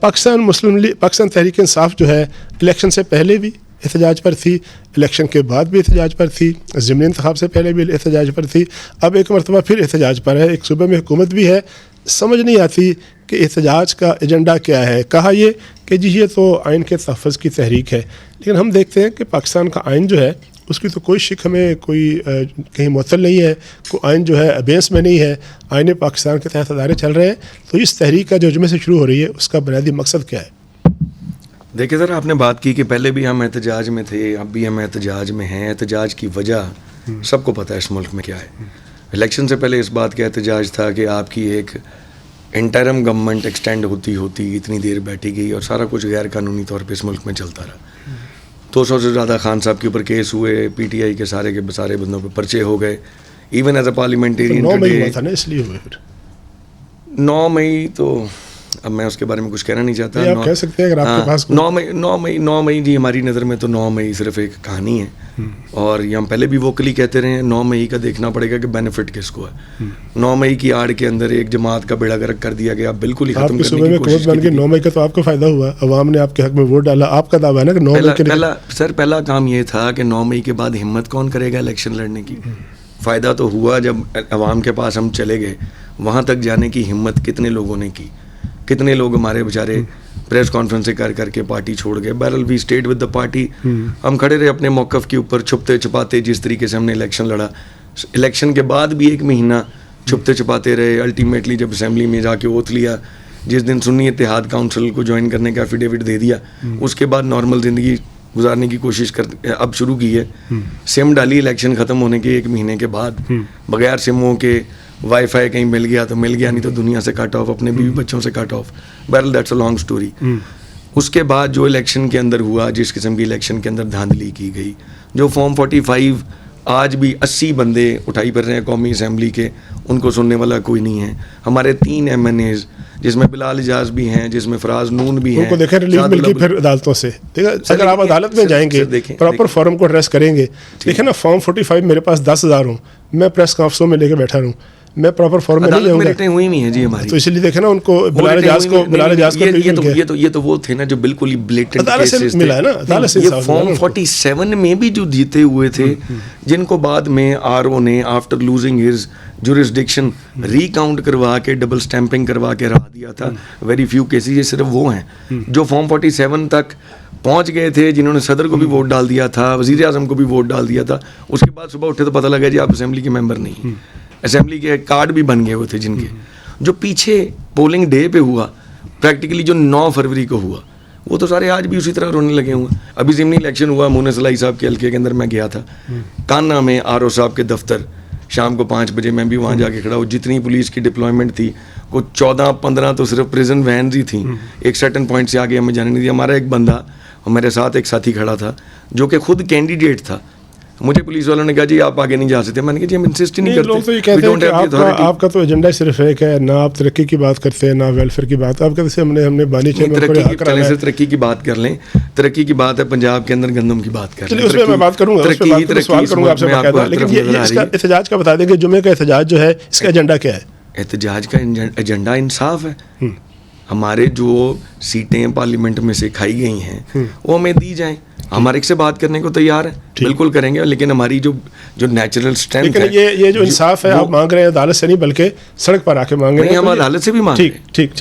پاکستان تحریک انصاف جو ہے الیکشن سے پہلے بھی احتجاج پر تھی، الیکشن کے بعد بھی احتجاج پر تھی، ضمنی انتخاب سے پہلے بھی احتجاج پر تھی، اب ایک مرتبہ پھر احتجاج پر ہے، ایک صوبے میں حکومت بھی ہے، سمجھ نہیں آتی کہ احتجاج کا ایجنڈا کیا ہے۔ کہا یہ کہ جی یہ تو آئین کے تحفظ کی تحریک ہے، لیکن ہم دیکھتے ہیں کہ پاکستان کا آئین جو ہے اس کی تو کوئی شک ہمیں کوئی کہیں معطل نہیں ہے، کوئی آئین جو ہے ابینس میں نہیں ہے، آئین پاکستان کے تحت ادارے چل رہے ہیں، تو اس تحریک کا جو جمعے سے شروع ہو رہی ہے اس کا بنیادی مقصد کیا ہے؟ دیکھیں سر، آپ نے بات کی کہ پہلے بھی ہم احتجاج میں تھے، اب بھی ہم احتجاج میں ہیں۔ احتجاج کی وجہ سب کو پتہ ہے اس ملک میں کیا ہے۔ الیکشن سے پہلے اس بات کا احتجاج تھا کہ آپ کی ایک انٹرم گورنمنٹ ایکسٹینڈ ہوتی اتنی دیر بیٹھی گئی اور سارا کچھ غیر قانونی طور پہ اس ملک میں چلتا رہا۔ 200 سے زیادہ خان صاحب کے اوپر کیس ہوئے، پی ٹی آئی کے سارے بندوں پہ پرچے ہو گئے، ایون ایز اے پارلیمنٹیرین 9 مئی ہوا تھا نا، اس لیے ہوئے پھر 9 مئی تو اب میں اس کے بارے میں کچھ کہنا نہیں چاہتا۔ آپ کہہ سکتے ہیں اگر آپ کے پاس 9 مئی جی ہماری نظر میں تو 9 مئی صرف ایک کہانی ہے، اور یہ ہم پہلے بھی ووکلی کہتے رہے ہیں 9 مئی کا دیکھنا پڑے گا کہ بینیفٹ کس کو ہے۔ 9 مئی کی آڑ کے اندر ایک جماعت کا بیڑا گرک کر دیا گیا، بالکل ہی ختم کرنے کی کوشش کی۔ 9 مئی کا تو آپ کو فائدہ ہوا، عوام نے آپ کے حق میں ووٹ ڈالا، آپ کا دعویٰ ہے نا کہ 9 مئی کے پہلا کام یہ تھا کہ 9 مئی کے بعد ہمت کون کرے گا الیکشن لڑنے کی؟ فائدہ تو ہوا جب عوام کے پاس ہم چلے گئے، وہاں تک جانے کی ہمت کتنے لوگوں نے کی؟ کتنے لوگ ہمارے بیچارے پریس کانفرنسیں کر کے پارٹی چھوڑ گئے۔ بہرحال وی اسٹیڈ ود دا پارٹی، ہم کھڑے رہے اپنے موقف کے اوپر، چھپتے چھپاتے جس طریقے سے ہم نے الیکشن لڑا، الیکشن کے بعد بھی 1 مہینہ چھپتے چھپاتے رہے۔ الٹیمیٹلی جب اسمبلی میں جا کے اوتھ لیا، جس دن سنی اتحاد کونسل کو جوائن کرنے کا ایفیڈیوٹ دے دیا، اس کے بعد نارمل زندگی گزارنے کی کوشش اب شروع کی ہے۔ سم ڈالی الیکشن ختم ہونے کے 1 مہینے کے بعد، بغیر سموں کے وائی فائی کہیں مل گیا تو مل گیا، نہیں تو دنیا سے کٹ آف، اپنے بیوی بچوں سے کٹ آف۔ بہرحال دیٹس اے لانگ اسٹوری۔ اس کے بعد جو الیکشن کے اندر ہوا، جس قسم کی الیکشن کے اندر دھاندلی کی گئی، جو فارم 45 آج بھی 80 بندے اٹھائی پھر رہے ہیں قومی اسمبلی کے، ان کو سننے والا کوئی نہیں ہے۔ ہمارے 3 MNAs جس میں بلال اجاز بھی ہیں، جس میں فراز نون بھی ہیں، ان کو دیکھیں ریلیف مل گئی پھر عدالتوں سے۔ اگر آپ عدالت میں جائیں گے، پراپر فارم کو ایڈریس کریں گے، دیکھیں نا فارم 45 میرے پاس 10,000 ہوں، میں پریس کانفرنسوں میں لے کے بیٹھا رہوں، میں پراپر فارم میں نہیں جاؤں گا، ریٹیں ہوئی نہیں ہیں جی ہماری، تو اس لیے دیکھیں نا ان کو بلال اجاز کو یہ تو وہ تھے نا جو بالکل ہی بلیٹنٹ کیسز ملا ہے نا عدالت سے۔ یہ فارم 47 میں بھی جو جیتے ہوئے تھے، جن کو بعد میں RO نے آفٹر لوزنگ ہز جورسڈکشن ری کاؤنٹ کروا کے ڈبل سٹیمپنگ کروا کے رہا دیا تھا، ویری فیو کیسز، یہ صرف وہ ہیں جو فارم 47 تک پہنچ گئے تھے، جنہوں نے صدر کو بھی ووٹ ڈال دیا تھا، وزیر اعظم کو بھی ووٹ ڈال دیا تھا۔ اس کے بعد صبح اٹھے تو پتہ لگا جی آپ اسمبلی کے ممبر نہیں، اسمبلی کے کارڈ بھی بن گئے ہوئے تھے جن کے۔ جو پیچھے پولنگ ڈے پہ ہوا، پریکٹیکلی جو 9 فروری کو ہوا، وہ تو سارے آج بھی اسی طرح رونے لگے ہوئے۔ ابھی ضمنی الیکشن ہوا مونس علائی صاحب کے حلقے کے اندر، میں گیا تھا کانا میں RO صاحب کے دفتر، شام کو 5 بجے میں بھی وہاں جا کے کھڑا ہوں۔ جتنی پولیس کی ڈپلائمنٹ تھی، وہ 14-15 تو صرف پریزن وینز ہی تھیں، ایک سرٹن پوائنٹ سے آگے ہمیں جانے نہیں دیا۔ ہمارا ایک بندہ، میرے ساتھ ایک ساتھی کھڑا تھا جو کہ خود کینڈیڈیٹ تھا، مجھے پولیس والوں نے کہا جی آپ آگے نہیں جا سکتے۔ میں نے کہا جی ہم انسسٹ ہی نہیں کرتے۔ لوگ تو یہ کہتے ہیں کہ آپ کا تو ایجنڈا صرف ایک ہے، نہ آپ ترقی کی بات کرتے ہیں نہ ویلفیئر کی بات۔ آپ کہتے ہیں ہم نے بانی ترقی کی بات کر لیں، ترقی کی بات ہے پنجاب کے اندر گندم کی بات کر لیں، اس پہ میں بات کروں گا، سوال کروں گا آپ سے باقاعدہ، لیکن یہ اس کا احتجاج کا بتا دیں کہ جمعے کا احتجاج جو ہے اس کا ایجنڈا کیا ہے؟ احتجاج کا ایجنڈا انصاف ہے۔ ہمارے جو سیٹیں پارلیمنٹ میں سے کھائی گئی ہیں وہ ہمیں دی جائیں، ہمارے سے بات کرنے کو تیار ہیں، بالکل کریں گے، لیکن ہماری جو نیچرل اسٹرینتھ ہے، یہ جو انصاف ہے آپ مانگ رہے ہیں عدالت سے نہیں بلکہ سڑک پر آ کے مانگ رہے ہیں، ہم عدالت سے بھی مانگ رہے ہیں۔ ٹھیک